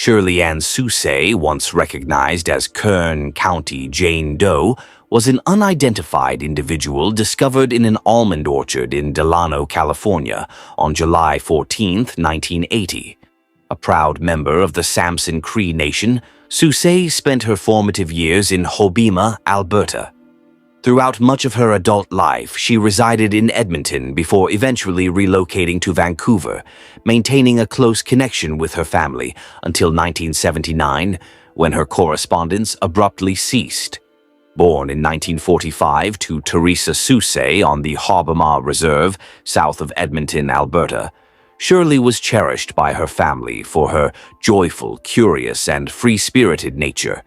Shirley Ann Sues, once recognized as Kern County Jane Doe, was an unidentified individual discovered in an almond orchard in Delano, California, on July 14, 1980. A proud member of the Samson Cree Nation, Sues spent her formative years in Hobbema, Alberta. Throughout much of her adult life, she resided in Edmonton before eventually relocating to Vancouver, maintaining a close connection with her family until 1979, when her correspondence abruptly ceased. Born in 1945 to Teresa Sues on the Hobbema Reserve, south of Edmonton, Alberta, Shirley was cherished by her family for her joyful, curious, and free-spirited nature.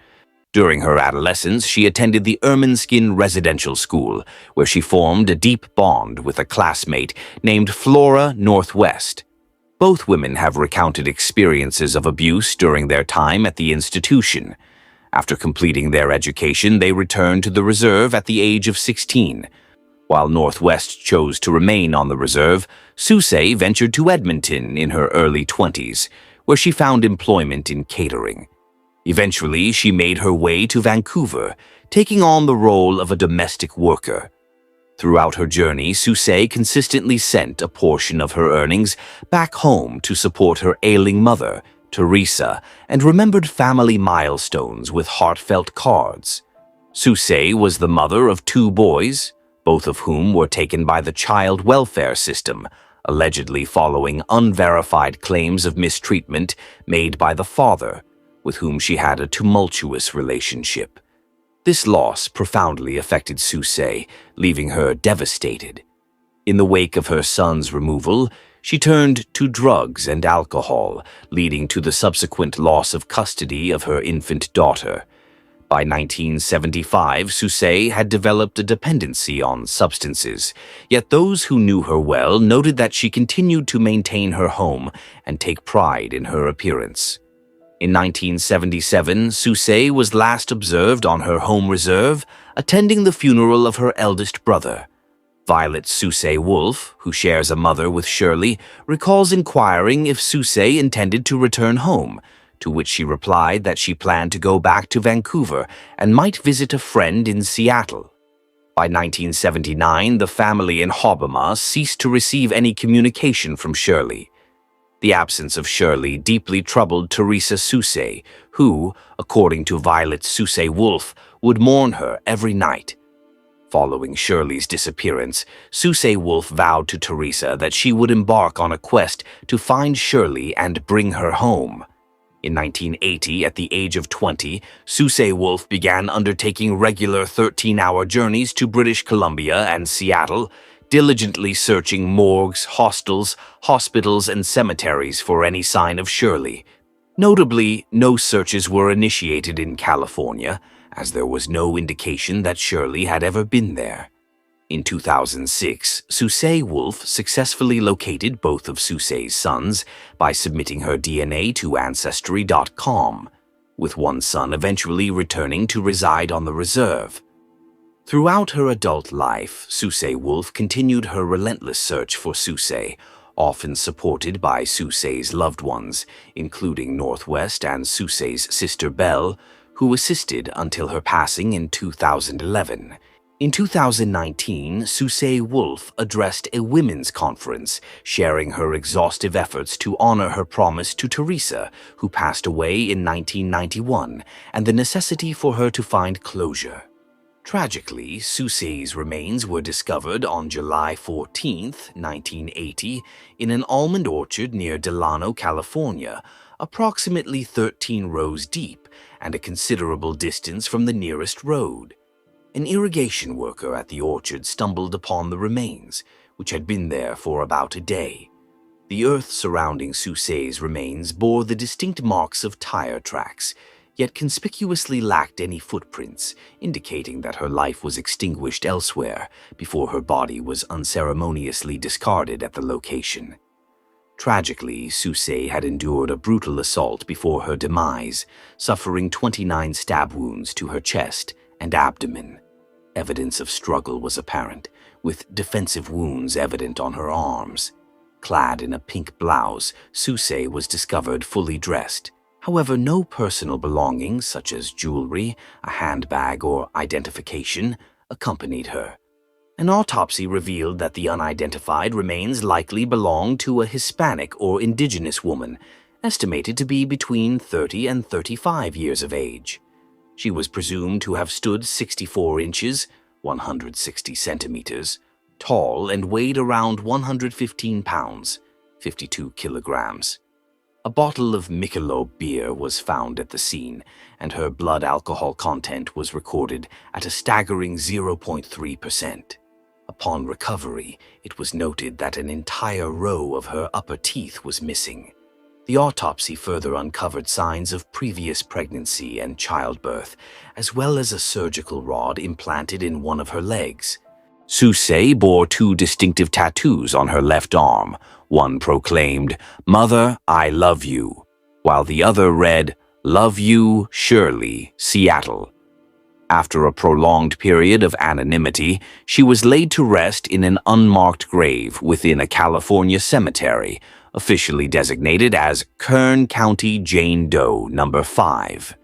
During her adolescence, she attended the Ermineskin Residential School, where she formed a deep bond with a classmate named Flora Northwest. Both women have recounted experiences of abuse during their time at the institution. After completing their education, they returned to the reserve at the age of 16. While Northwest chose to remain on the reserve, Sues ventured to Edmonton in her early 20s, where she found employment in catering. Eventually, she made her way to Vancouver, taking on the role of a domestic worker. Throughout her journey, Sues consistently sent a portion of her earnings back home to support her ailing mother, Teresa, and remembered family milestones with heartfelt cards. Sues was the mother of 2 boys, both of whom were taken by the child welfare system, allegedly following unverified claims of mistreatment made by the father, with whom she had a tumultuous relationship. This loss profoundly affected Sues, leaving her devastated. In the wake of her son's removal, she turned to drugs and alcohol, leading to the subsequent loss of custody of her infant daughter. By 1975, Sues had developed a dependency on substances, yet those who knew her well noted that she continued to maintain her home and take pride in her appearance. In 1977, Sues was last observed on her home reserve, attending the funeral of her eldest brother. Violet Sues Wolf, who shares a mother with Shirley, recalls inquiring if Sues intended to return home, to which she replied that she planned to go back to Vancouver and might visit a friend in Seattle. By 1979, the family in Hobbema ceased to receive any communication from Shirley. The absence of Shirley deeply troubled Teresa Sues, who, according to Violet Sues Wolf, would mourn her every night. Following Shirley's disappearance, Sues Wolf vowed to Teresa that she would embark on a quest to find Shirley and bring her home. In 1980, at the age of 20, Sues Wolf began undertaking regular 13-hour journeys to British Columbia and Seattle, diligently searching morgues, hostels, hospitals, and cemeteries for any sign of Shirley. Notably, no searches were initiated in California, as there was no indication that Shirley had ever been there. In 2006, Sues Wolf successfully located both of Sues' sons by submitting her DNA to Ancestry.com, with one son eventually returning to reside on the reserve. Throughout her adult life, Sues Wolf continued her relentless search for Sues, often supported by Sues' loved ones, including Northwest and Sues' sister Belle, who assisted until her passing in 2011. In 2019, Sues Wolf addressed a women's conference, sharing her exhaustive efforts to honor her promise to Teresa, who passed away in 1991, and the necessity for her to find closure. Tragically, Sues' remains were discovered on July 14, 1980, in an almond orchard near Delano, California, approximately 13 rows deep and a considerable distance from the nearest road. An irrigation worker at the orchard stumbled upon the remains, which had been there for about a day. The earth surrounding Sues' remains bore the distinct marks of tire tracks, yet conspicuously lacked any footprints, indicating that her life was extinguished elsewhere before her body was unceremoniously discarded at the location. Tragically, Sues had endured a brutal assault before her demise, suffering 29 stab wounds to her chest and abdomen. Evidence of struggle was apparent, with defensive wounds evident on her arms. Clad in a pink blouse, Sues was discovered fully dressed. However, no personal belongings such as jewelry, a handbag, or identification accompanied her. An autopsy revealed that the unidentified remains likely belonged to a Hispanic or indigenous woman, estimated to be between 30 and 35 years of age. She was presumed to have stood 64 inches, 160 centimeters, tall and weighed around 115 pounds, 52 kilograms. A bottle of Michelob beer was found at the scene, and her blood alcohol content was recorded at a staggering 0.3%. Upon recovery, it was noted that an entire row of her upper teeth was missing. The autopsy further uncovered signs of previous pregnancy and childbirth, as well as a surgical rod implanted in one of her legs. Sues bore two distinctive tattoos on her left arm. One proclaimed, "Mother, I love you," while the other read, "Love you, Shirley, Seattle." After a prolonged period of anonymity, she was laid to rest in an unmarked grave within a California cemetery, officially designated as Kern County Jane Doe No. 5.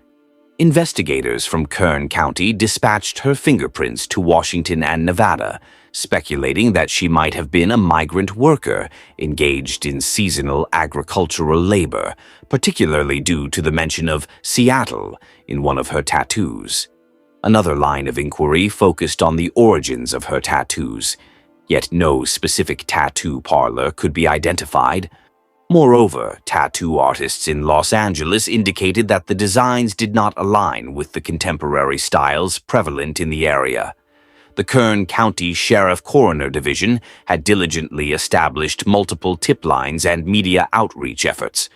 Investigators from Kern County dispatched her fingerprints to Washington and Nevada, speculating that she might have been a migrant worker engaged in seasonal agricultural labor, particularly due to the mention of Seattle in one of her tattoos. Another line of inquiry focused on the origins of her tattoos, yet no specific tattoo parlor could be identified. Moreover, tattoo artists in Los Angeles indicated that the designs did not align with the contemporary styles prevalent in the area. The Kern County Sheriff Coroner Division had diligently established multiple tip lines and media outreach efforts.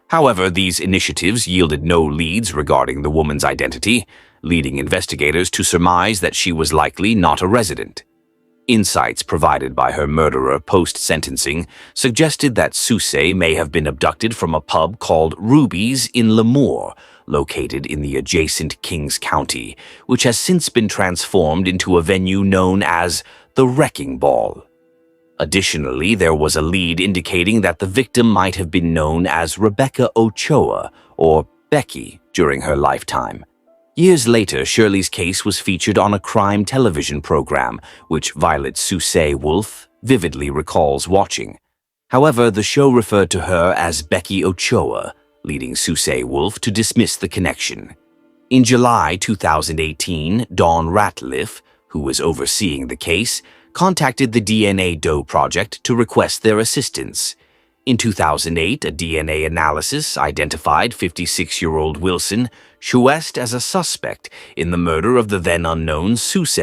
However, these initiatives yielded no leads regarding the woman's identity, leading investigators to surmise that she was likely not a resident. Insights provided by her murderer post-sentencing suggested that Sues may have been abducted from a pub called Ruby's in Lemoore, located in the adjacent Kings County, which has since been transformed into a venue known as the Wrecking Ball. Additionally, there was a lead indicating that the victim might have been known as Rebecca Ochoa, or Becky, during her lifetime. Years later, Shirley's case was featured on a crime television program, which Violet Sues Wolf vividly recalls watching. However, the show referred to her as Becky Ochoa, leading Sues Wolf to dismiss the connection. In July 2018, Dawn Ratliff, who was overseeing the case, contacted the DNA Doe Project to request their assistance. In 2008, a DNA analysis identified 56-year-old Wilson Sues as a suspect in the murder of the then-unknown Sues.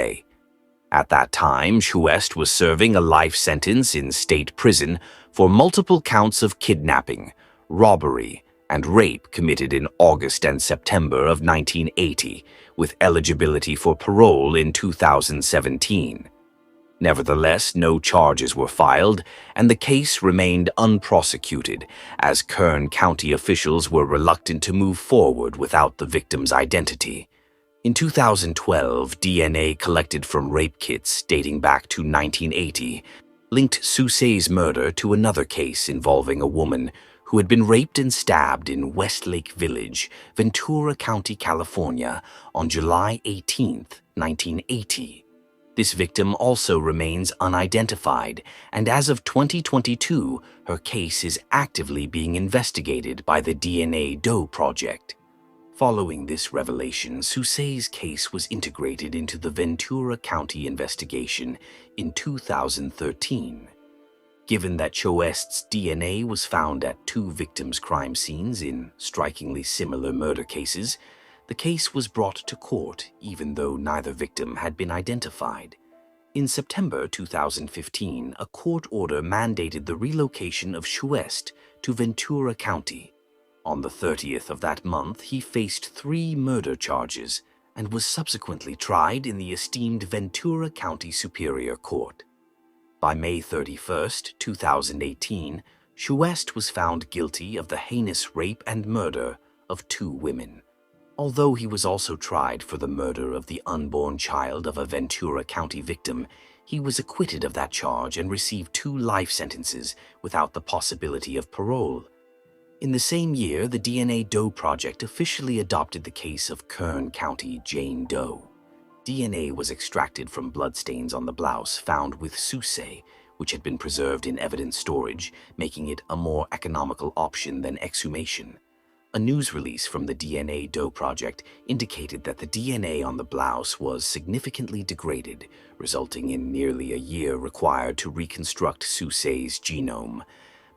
At that time, Sues was serving a life sentence in state prison for multiple counts of kidnapping, robbery, and rape committed in August and September of 1980, with eligibility for parole in 2017. Nevertheless, no charges were filed, and the case remained unprosecuted, as Kern County officials were reluctant to move forward without the victim's identity. In 2012, DNA collected from rape kits dating back to 1980 linked Sues' murder to another case involving a woman who had been raped and stabbed in Westlake Village, Ventura County, California, on July 18, 1980. This victim also remains unidentified, and as of 2022, her case is actively being investigated by the DNA Doe Project. Following this revelation, Sues' case was integrated into the Ventura County investigation in 2013. Given that Sues' DNA was found at two victims' crime scenes in strikingly similar murder cases, the case was brought to court even though neither victim had been identified. In September 2015, a court order mandated the relocation of Sues to Ventura County. On the 30th of that month, he faced 3 murder charges and was subsequently tried in the esteemed Ventura County Superior Court. By May 31, 2018, Sues was found guilty of the heinous rape and murder of 2 women. Although he was also tried for the murder of the unborn child of a Ventura County victim, he was acquitted of that charge and received 2 life sentences without the possibility of parole. In the same year, the DNA Doe Project officially adopted the case of Kern County Jane Doe. DNA was extracted from bloodstains on the blouse found with Sues, which had been preserved in evidence storage, making it a more economical option than exhumation. A news release from the DNA Doe Project indicated that the DNA on the blouse was significantly degraded, resulting in nearly a year required to reconstruct Sues' genome.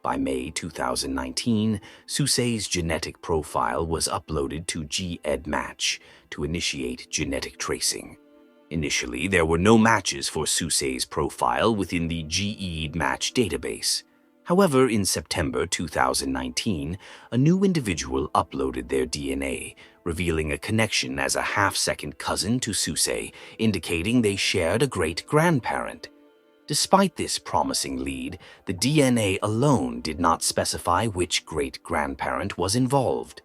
By May 2019, Sues' genetic profile was uploaded to GEDmatch to initiate genetic tracing. Initially, there were no matches for Sues' profile within the GEDmatch database. However, in September 2019, a new individual uploaded their DNA, revealing a connection as a half-second cousin to Sues, indicating they shared a great-grandparent. Despite this promising lead, the DNA alone did not specify which great-grandparent was involved.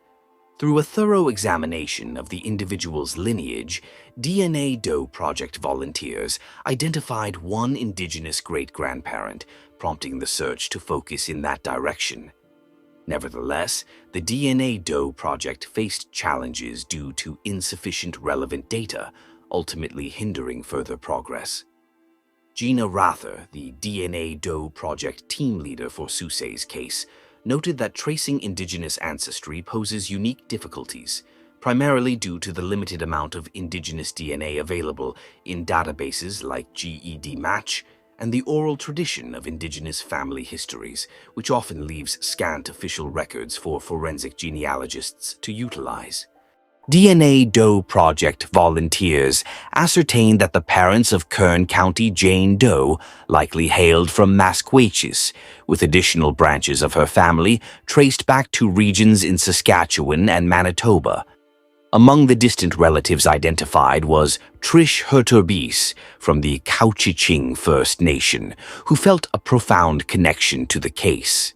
Through a thorough examination of the individual's lineage, DNA Doe Project volunteers identified one indigenous great-grandparent, prompting the search to focus in that direction. Nevertheless, the DNA Doe Project faced challenges due to insufficient relevant data, ultimately hindering further progress. Gina Rather, the DNA Doe Project team leader for Sues' case, noted that tracing indigenous ancestry poses unique difficulties, primarily due to the limited amount of indigenous DNA available in databases like GEDmatch and the oral tradition of indigenous family histories, which often leaves scant official records for forensic genealogists to utilize. DNA Doe Project volunteers ascertained that the parents of Kern County Jane Doe likely hailed from Massachusetts, with additional branches of her family traced back to regions in Saskatchewan and Manitoba. Among the distant relatives identified was Trish Hurterbees from the Couchiching First Nation, who felt a profound connection to the case.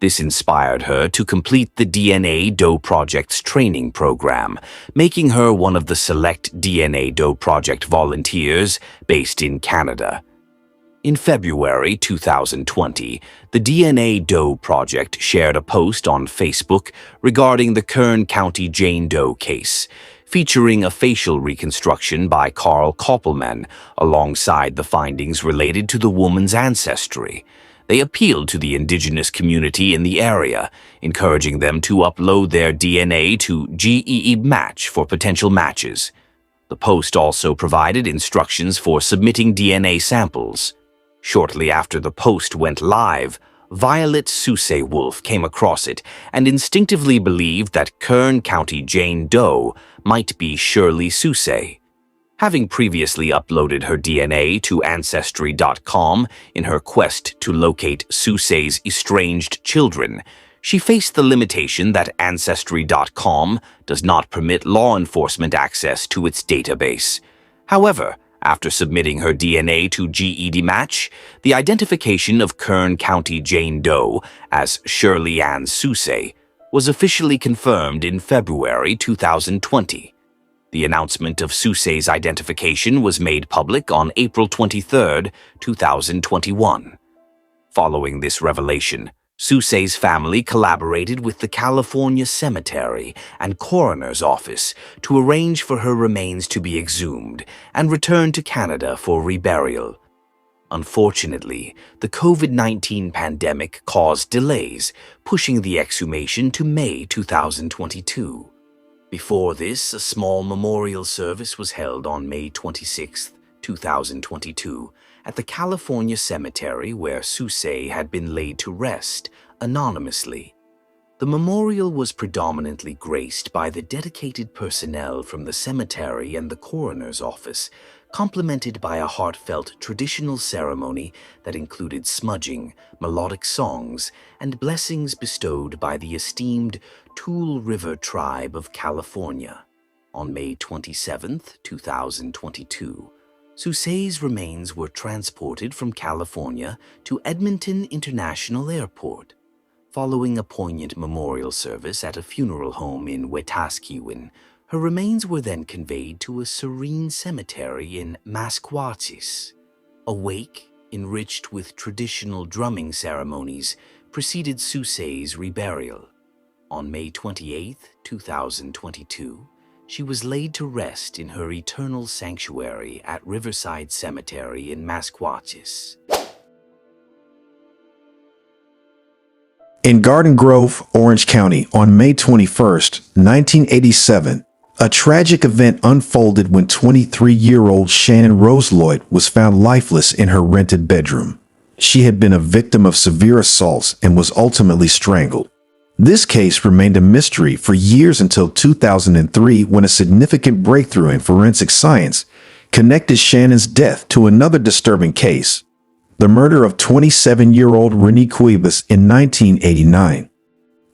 This inspired her to complete the DNA Doe Project's training program, making her one of the select DNA Doe Project volunteers based in Canada. In February 2020, the DNA Doe Project shared a post on Facebook regarding the Kern County Jane Doe case, featuring a facial reconstruction by Carl Koppelman alongside the findings related to the woman's ancestry. They appealed to the indigenous community in the area, encouraging them to upload their DNA to GEDmatch for potential matches. The post also provided instructions for submitting DNA samples. Shortly after the post went live, Violet Sues Wolf came across it and instinctively believed that Kern County Jane Doe might be Shirley Sues. Having previously uploaded her DNA to Ancestry.com in her quest to locate Sues' estranged children, she faced the limitation that Ancestry.com does not permit law enforcement access to its database. However, after submitting her DNA to GEDmatch, the identification of Kern County Jane Doe as Shirley Ann Sues was officially confirmed in February 2020. The announcement of Sues' identification was made public on April 23, 2021. Following this revelation, Sues' family collaborated with the California Cemetery and Coroner's Office to arrange for her remains to be exhumed and returned to Canada for reburial. Unfortunately, the COVID-19 pandemic caused delays, pushing the exhumation to May 2022. Before this, a small memorial service was held on May 26, 2022, at the California Cemetery where Sues had been laid to rest, anonymously. The memorial was predominantly graced by the dedicated personnel from the cemetery and the coroner's office, complemented by a heartfelt traditional ceremony that included smudging, melodic songs, and blessings bestowed by the esteemed Tule River Tribe of California. On May 27, 2022, Sues' remains were transported from California to Edmonton International Airport. Following a poignant memorial service at a funeral home in Wetaskiwin, her remains were then conveyed to a serene cemetery in Massachusetts. A wake, enriched with traditional drumming ceremonies, preceded Sues' reburial. On May 28, 2022, she was laid to rest in her eternal sanctuary at Riverside Cemetery in Massachusetts. In Garden Grove, Orange County, on May 21, 1987, a tragic event unfolded when 23-year-old Shannon Rose Lloyd was found lifeless in her rented bedroom. She had been a victim of severe assaults and was ultimately strangled. This case remained a mystery for years until 2003, when a significant breakthrough in forensic science connected Shannon's death to another disturbing case: the murder of 27-year-old Rene Ramirez in 1989.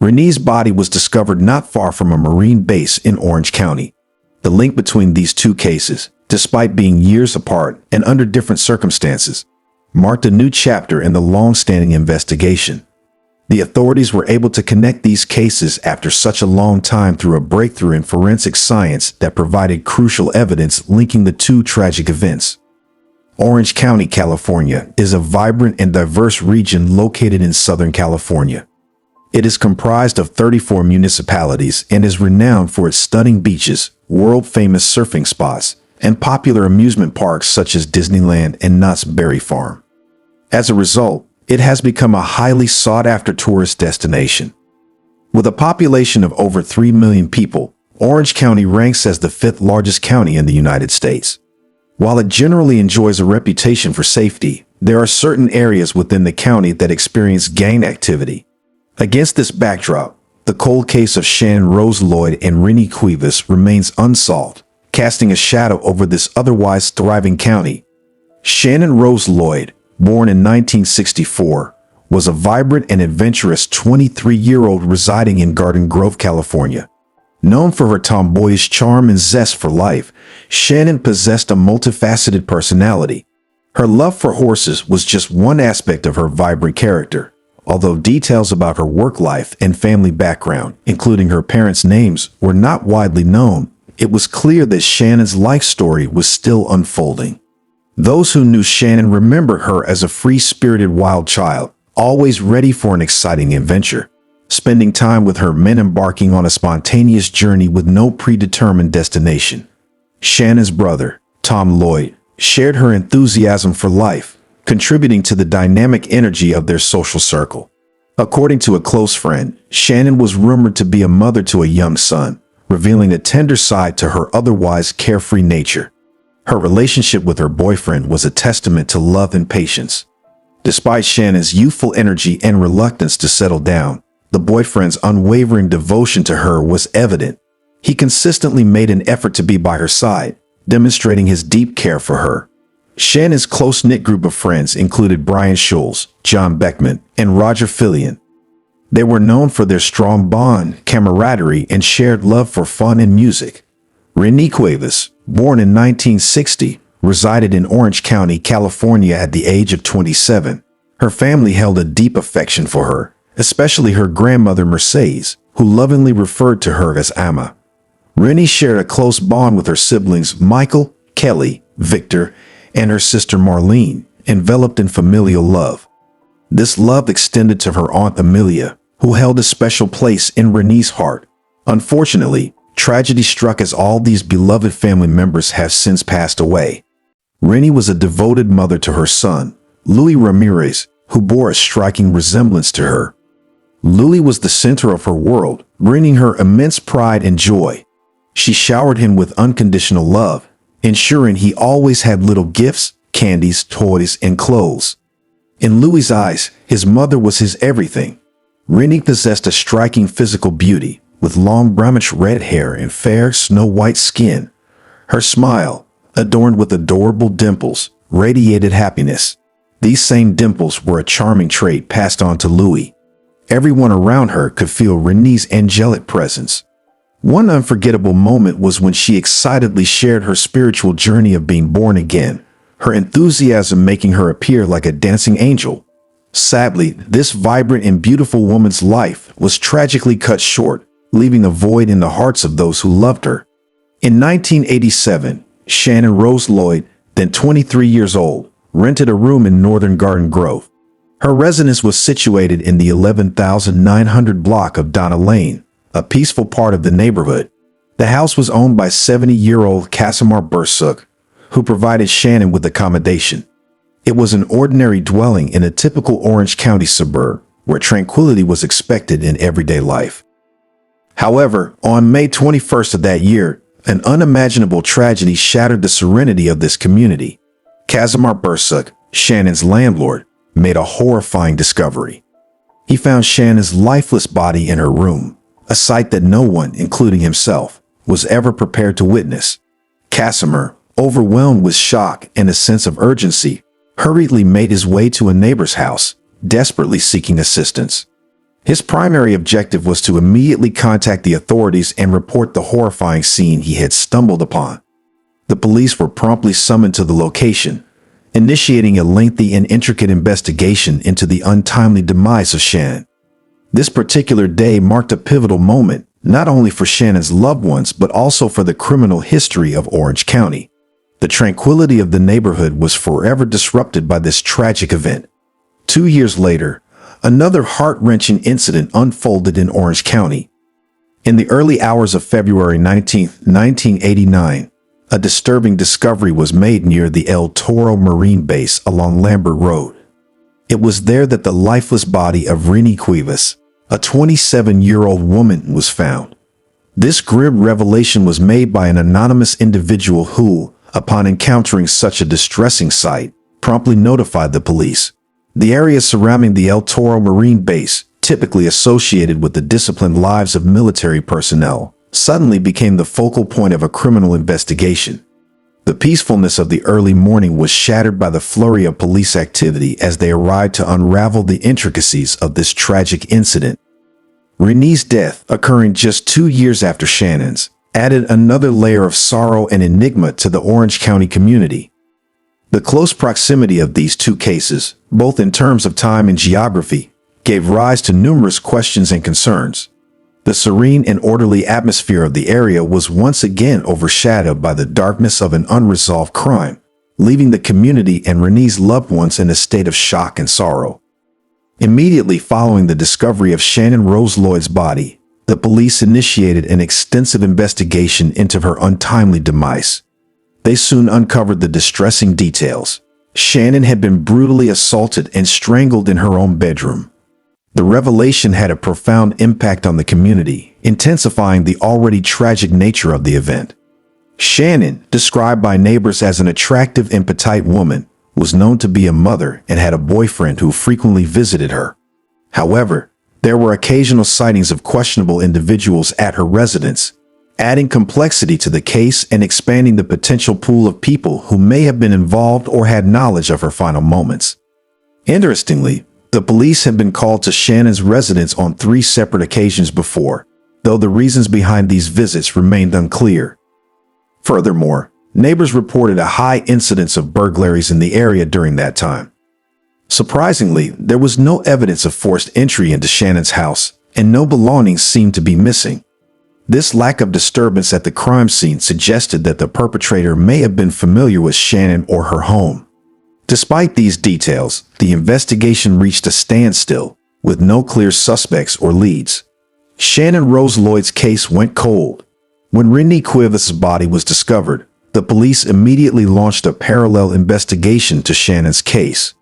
Rene's body was discovered not far from a Marine base in Orange County. The link between these two cases, despite being years apart and under different circumstances, marked a new chapter in the long-standing investigation. The authorities were able to connect these cases after such a long time through a breakthrough in forensic science that provided crucial evidence linking the two tragic events. Orange County, California, is a vibrant and diverse region located in Southern California. It is comprised of 34 municipalities and is renowned for its stunning beaches, world-famous surfing spots, and popular amusement parks such as Disneyland and Knott's Berry Farm. As a result, it has become a highly sought-after tourist destination. With a population of over 3 million people, Orange County ranks as the fifth largest county in the United States. While it generally enjoys a reputation for safety, there are certain areas within the county that experience gang activity. Against this backdrop, the cold case of Shannon Rose Lloyd and Rene Ramirez remains unsolved, casting a shadow over this otherwise thriving county. Shannon Rose Lloyd, born in 1964, was a vibrant and adventurous 23-year-old residing in Garden Grove, California. Known for her tomboyish charm and zest for life, Shannon possessed a multifaceted personality. Her love for horses was just one aspect of her vibrant character. Although details about her work life and family background, including her parents' names, were not widely known, it was clear that Shannon's life story was still unfolding. Those who knew Shannon remember her as a free-spirited wild child, always ready for an exciting adventure. Spending time with her meant embarking on a spontaneous journey with no predetermined destination. Shannon's brother, Tom Lloyd, shared her enthusiasm for life, contributing to the dynamic energy of their social circle. According to a close friend, Shannon was rumored to be a mother to a young son, revealing a tender side to her otherwise carefree nature. Her relationship with her boyfriend was a testament to love and patience. Despite Shannon's youthful energy and reluctance to settle down, the boyfriend's unwavering devotion to her was evident. He consistently made an effort to be by her side, demonstrating his deep care for her. Shannon's close-knit group of friends included Brian Scholes, John Beckman, and Roger Fillion. They were known for their strong bond, camaraderie, and shared love for fun and music. Rene Ramirez, born in 1960, resided in Orange County, California at the age of 27. Her family held a deep affection for her, especially her grandmother Mercedes, who lovingly referred to her as Amma. Rene shared a close bond with her siblings Michael, Kelly, Victor, and her sister Marlene, enveloped in familial love. This love extended to her aunt Amelia, who held a special place in Rene's heart. Unfortunately, tragedy struck as all these beloved family members have since passed away. Rene was a devoted mother to her son, Lloyd Ramirez, who bore a striking resemblance to her. Lloyd was the center of her world, bringing her immense pride and joy. She showered him with unconditional love, ensuring he always had little gifts, candies, toys, and clothes. In Louis's eyes, his mother was his everything. Rene possessed a striking physical beauty, with long brownish red hair and fair snow-white skin. Her smile, adorned with adorable dimples, radiated happiness. These same dimples were a charming trait passed on to Louis. Everyone around her could feel Rene's angelic presence. One unforgettable moment was when she excitedly shared her spiritual journey of being born again, her enthusiasm making her appear like a dancing angel. Sadly, this vibrant and beautiful woman's life was tragically cut short, leaving a void in the hearts of those who loved her. In 1987, Shannon Rose Lloyd, then 23 years old, rented a room in northern Garden Grove. Her residence was situated in the 11,900 block of Donna Lane, a peaceful part of the neighborhood. The house was owned by 70-year-old Casimir Bursuk, who provided Shannon with accommodation. It was an ordinary dwelling in a typical Orange County suburb, where tranquility was expected in everyday life. However, on May 21st of that year, an unimaginable tragedy shattered the serenity of this community. Casimir Bursuk, Shannon's landlord, made a horrifying discovery. He found Shannon's lifeless body in her room, a sight that no one, including himself, was ever prepared to witness. Casimir, overwhelmed with shock and a sense of urgency, hurriedly made his way to a neighbor's house, desperately seeking assistance. His primary objective was to immediately contact the authorities and report the horrifying scene he had stumbled upon. The police were promptly summoned to the location, initiating a lengthy and intricate investigation into the untimely demise of Shannon. This particular day marked a pivotal moment, not only for Shannon's loved ones but also for the criminal history of Orange County. The tranquility of the neighborhood was forever disrupted by this tragic event. 2 years later, another heart-wrenching incident unfolded in Orange County. In the early hours of February 19, 1989, a disturbing discovery was made near the El Toro Marine Base along Lambert Road. It was there that the lifeless body of Rene Cuevas, a 27-year-old woman, was found. This grim revelation was made by an anonymous individual who, upon encountering such a distressing sight, promptly notified the police. The area surrounding the El Toro Marine Base, typically associated with the disciplined lives of military personnel, suddenly became the focal point of a criminal investigation. The peacefulness of the early morning was shattered by the flurry of police activity as they arrived to unravel the intricacies of this tragic incident. Rene's death, occurring just 2 years after Shannon's, added another layer of sorrow and enigma to the Orange County community. The close proximity of these two cases, both in terms of time and geography, gave rise to numerous questions and concerns. The serene and orderly atmosphere of the area was once again overshadowed by the darkness of an unresolved crime, leaving the community and Rene's loved ones in a state of shock and sorrow. Immediately following the discovery of Shannon Rose Lloyd's body, the police initiated an extensive investigation into her untimely demise. They soon uncovered the distressing details. Shannon had been brutally assaulted and strangled in her own bedroom. The revelation had a profound impact on the community, intensifying the already tragic nature of the event. Shannon, described by neighbors as an attractive and petite woman, was known to be a mother and had a boyfriend who frequently visited her. However, there were occasional sightings of questionable individuals at her residence, adding complexity to the case and expanding the potential pool of people who may have been involved or had knowledge of her final moments. Interestingly, the police had been called to Shannon's residence on 3 separate occasions before, though the reasons behind these visits remained unclear. Furthermore, neighbors reported a high incidence of burglaries in the area during that time. Surprisingly, there was no evidence of forced entry into Shannon's house, and no belongings seemed to be missing. This lack of disturbance at the crime scene suggested that the perpetrator may have been familiar with Shannon or her home. Despite these details, the investigation reached a standstill, with no clear suspects or leads. Shannon Rose Lloyd's case went cold. When Rene Cuevas' body was discovered, the police immediately launched a parallel investigation to Shannon's case.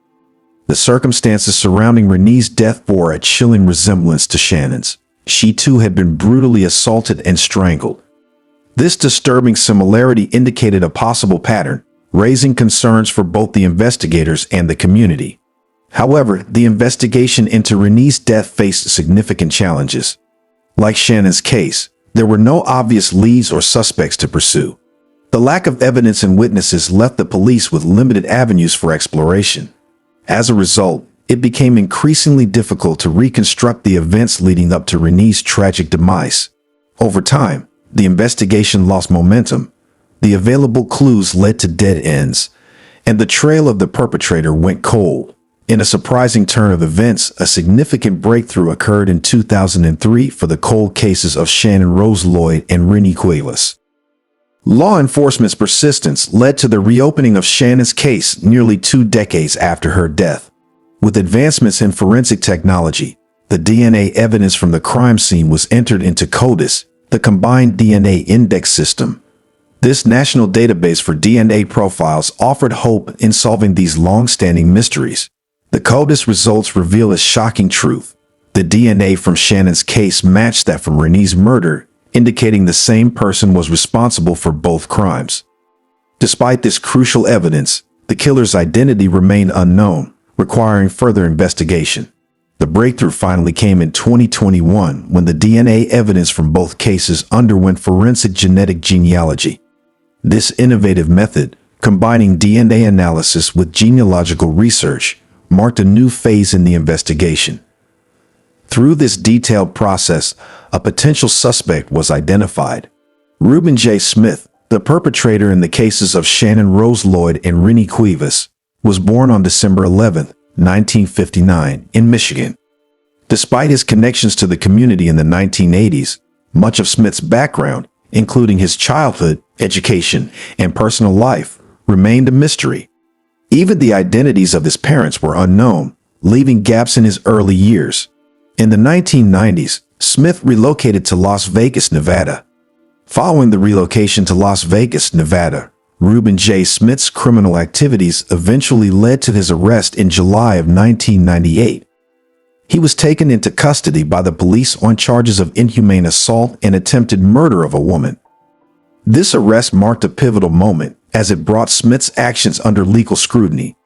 The circumstances surrounding Rene's death bore a chilling resemblance to Shannon's. She too had been brutally assaulted and strangled. This disturbing similarity indicated a possible pattern, raising concerns for both the investigators and the community. However, the investigation into Rene's death faced significant challenges. Like Shannon's case, there were no obvious leads or suspects to pursue. The lack of evidence and witnesses left the police with limited avenues for exploration. As a result, it became increasingly difficult to reconstruct the events leading up to Rene's tragic demise. Over time, the investigation lost momentum. The available clues led to dead ends, and the trail of the perpetrator went cold. In a surprising turn of events, a significant breakthrough occurred in 2003 for the cold cases of Shannon Rose Lloyd and Rene Cuevas. Law enforcement's persistence led to the reopening of Shannon's case nearly 2 decades after her death. With advancements in forensic technology, The DNA evidence from the crime scene was entered into CODIS, the Combined DNA Index System. This national database for DNA profiles offered hope in solving these long-standing mysteries. The CODIS results reveal a shocking truth. The DNA from Shannon's case matched that from Rene's murder, indicating the same person was responsible for both crimes. Despite this crucial evidence, the killer's identity remained unknown, requiring further investigation. The breakthrough finally came in 2021 when the DNA evidence from both cases underwent forensic genetic genealogy. This innovative method, combining DNA analysis with genealogical research, marked a new phase in the investigation. Through this detailed process, a potential suspect was identified. Reuben J. Smith, the perpetrator in the cases of Shannon Rose Lloyd and Rene Cuevas, was born on December 11, 1959, in Michigan. Despite his connections to the community in the 1980s, much of Smith's background, including his childhood, education, and personal life, remained a mystery. Even the identities of his parents were unknown, leaving gaps in his early years. In the 1990s, Smith relocated to Las Vegas, Nevada. Following the relocation to Las Vegas, Nevada, Reuben J. Smith's criminal activities eventually led to his arrest in July of 1998. He was taken into custody by the police on charges of inhumane assault and attempted murder of a woman. This arrest marked a pivotal moment as it brought Smith's actions under legal scrutiny.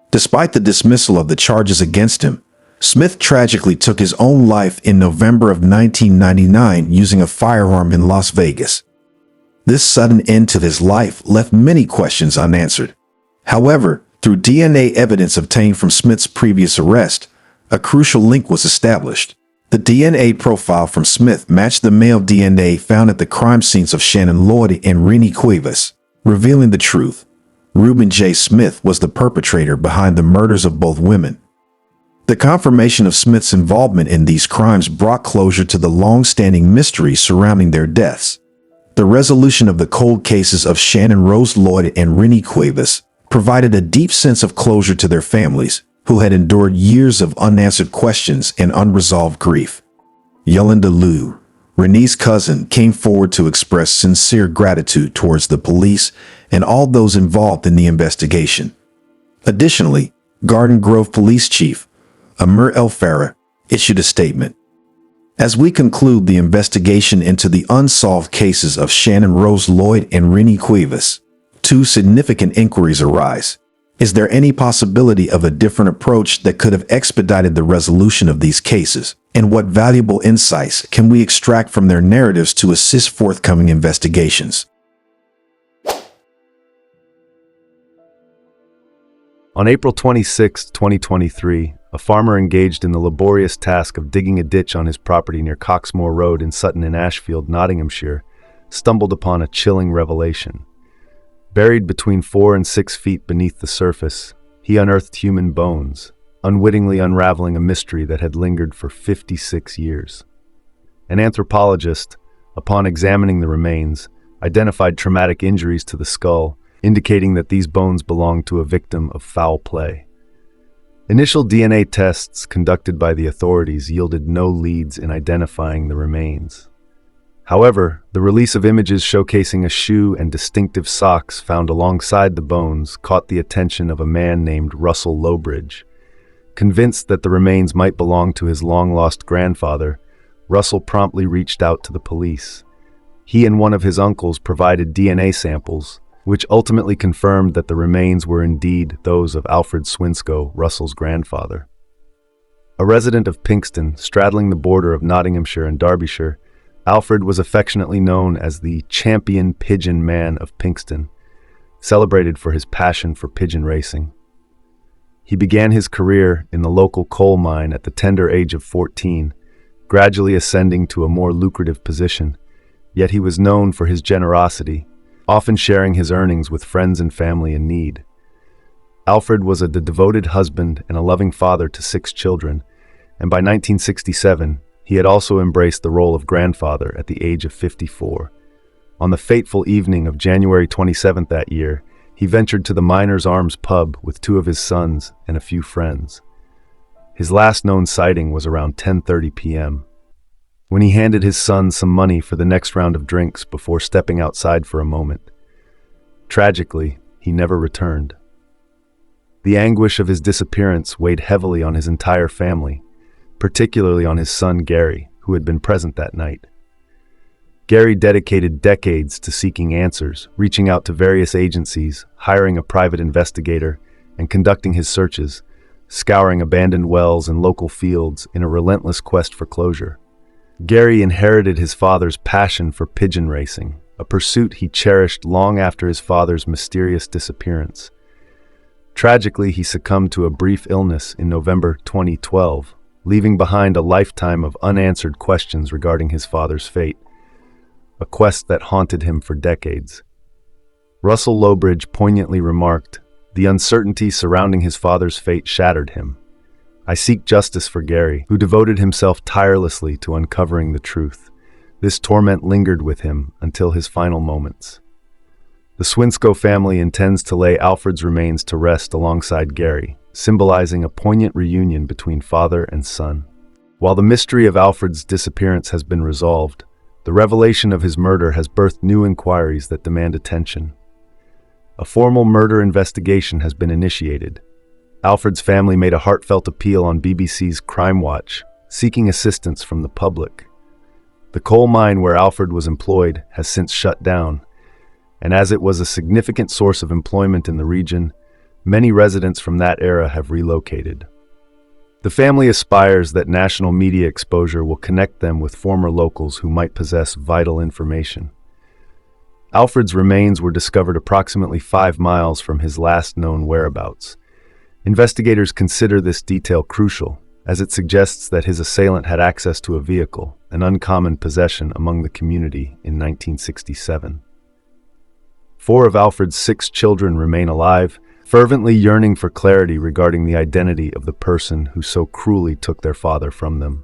Despite the dismissal of the charges against him, Smith tragically took his own life in November of 1999 using a firearm in Las Vegas. This sudden end to his life left many questions unanswered. However, through DNA evidence obtained from Smith's previous arrest, a crucial link was established. The DNA profile from Smith matched the male DNA found at the crime scenes of Shannon Lloyd and Rene Cuevas, revealing the truth. Reuben J. Smith was the perpetrator behind the murders of both women. The confirmation of Smith's involvement in these crimes brought closure to the long-standing mystery surrounding their deaths. The resolution of the cold cases of Shannon Rose Lloyd and Rene Cuevas provided a deep sense of closure to their families, who had endured years of unanswered questions and unresolved grief. Yolanda Liu, Rene's cousin, came forward to express sincere gratitude towards the police and all those involved in the investigation. Additionally, Garden Grove Police Chief Amir El Farah issued a statement. As we conclude the investigation into the unsolved cases of Shannon Rose Lloyd and Rene Cuevas, two significant inquiries arise. Is there any possibility of a different approach that could have expedited the resolution of these cases? And what valuable insights can we extract from their narratives to assist forthcoming investigations? On April 26, 2023, a farmer engaged in the laborious task of digging a ditch on his property near Coxmoor Road in Sutton-in-Ashfield, Nottinghamshire, stumbled upon a chilling revelation. Buried between 4 and 6 feet beneath the surface, he unearthed human bones, unwittingly unraveling a mystery that had lingered for 56 years. An anthropologist, upon examining the remains, identified traumatic injuries to the skull, indicating that these bones belonged to a victim of foul play. Initial DNA tests conducted by the authorities yielded no leads in identifying the remains. However, the release of images showcasing a shoe and distinctive socks found alongside the bones caught the attention of a man named Russell Lowbridge. Convinced that the remains might belong to his long-lost grandfather, Russell promptly reached out to the police. He and one of his uncles provided DNA samples, which ultimately confirmed that the remains were indeed those of Alfred Snso, Russell's grandfather. A resident of Pinxton, straddling the border of Nottinghamshire and Derbyshire, Alfred was affectionately known as the champion pigeon man of Pinxton, celebrated for his passion for pigeon racing. He began his career in the local coal mine at the tender age of 14, gradually ascending to a more lucrative position, yet he was known for his generosity, often sharing his earnings with friends and family in need. Alfred was a devoted husband and a loving father to 6 children, and by 1967, he had also embraced the role of grandfather at the age of 54. On the fateful evening of January 27th that year, he ventured to the Miners' Arms pub with 2 of his sons and a few friends. His last known sighting was around 10:30 p.m., when he handed his son some money for the next round of drinks before stepping outside for a moment. Tragically, he never returned. The anguish of his disappearance weighed heavily on his entire family, particularly on his son Gary, who had been present that night. Gary dedicated decades to seeking answers, reaching out to various agencies, hiring a private investigator, and conducting his searches, scouring abandoned wells and local fields in a relentless quest for closure. Gary inherited his father's passion for pigeon racing, a pursuit he cherished long after his father's mysterious disappearance. Tragically, he succumbed to a brief illness in November 2012, leaving behind a lifetime of unanswered questions regarding his father's fate, a quest that haunted him for decades. Russell Lowbridge poignantly remarked, "The uncertainty surrounding his father's fate shattered him. I seek justice for Gary, who devoted himself tirelessly to uncovering the truth. This torment lingered with him until his final moments." The Snso family intends to lay Alfred's remains to rest alongside Gary, symbolizing a poignant reunion between father and son. While the mystery of Alfred's disappearance has been resolved, the revelation of his murder has birthed new inquiries that demand attention. A formal murder investigation has been initiated. Alfred's family made a heartfelt appeal on BBC's Crime Watch, seeking assistance from the public. The coal mine where Alfred was employed has since shut down, and as it was a significant source of employment in the region, many residents from that era have relocated. The family aspires that national media exposure will connect them with former locals who might possess vital information. Alfred's remains were discovered approximately 5 miles from his last known whereabouts. Investigators consider this detail crucial, as it suggests that his assailant had access to a vehicle, an uncommon possession among the community in 1967. 4 of Alfred's 6 children remain alive, fervently yearning for clarity regarding the identity of the person who so cruelly took their father from them.